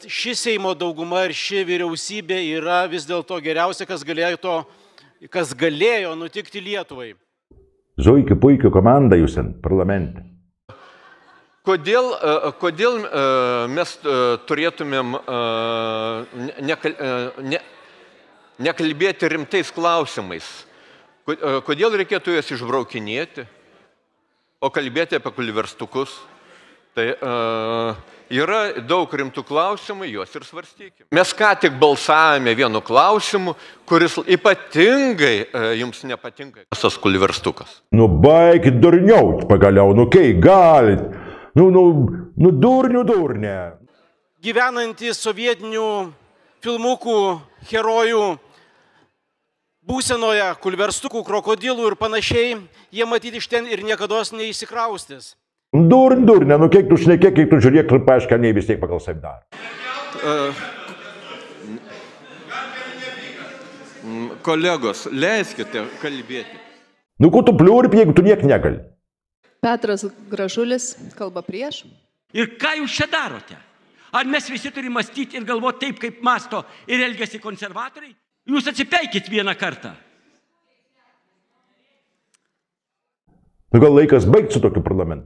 Ši Seimo dauguma ir ši vyriausybė yra vis dėlto geriausia, kas galėjo nutikti Lietuvai. Zuikių puikių komanda jūs parlamente. Kodėl mes turėtumėm nekalbėti rimtais klausimais? Kodėl reikėtų jas išbraukinėti, o kalbėti apie kulverstukus? Tai yra daug rimtų klausimų, juos ir svarstykime. Mes ką tik balsavome vienu klausimu, kuris ypatingai jums nepatinka. Tas kulverstukas. Nu baikit durniaut pagaliau, nu kai galit. Nu durnė. Gyvenantys sovietinių filmukų herojų būsenoje, kulverstukų, krokodilų ir panašiai, jie matyti iš ten ir niekados neįsikraustys. Durnė, nu kiek tu šnekėk, kiek tu žiūrėk, ir paaiškia, nei vis tiek pagal save daro. Kolegos, leiskite kalbėti. Nu ko tu pliurpi, jeigu tu niek negali? Petras Gražulis kalba prieš. Ir ką jūs čia darote? Ar mes visi turime mąstyti ir galvoti taip, kaip mąsto ir elgiasi konservatoriai? Jūs atsipeikit vieną kartą. Nu gal laikas baigti su tokiu parlamentu?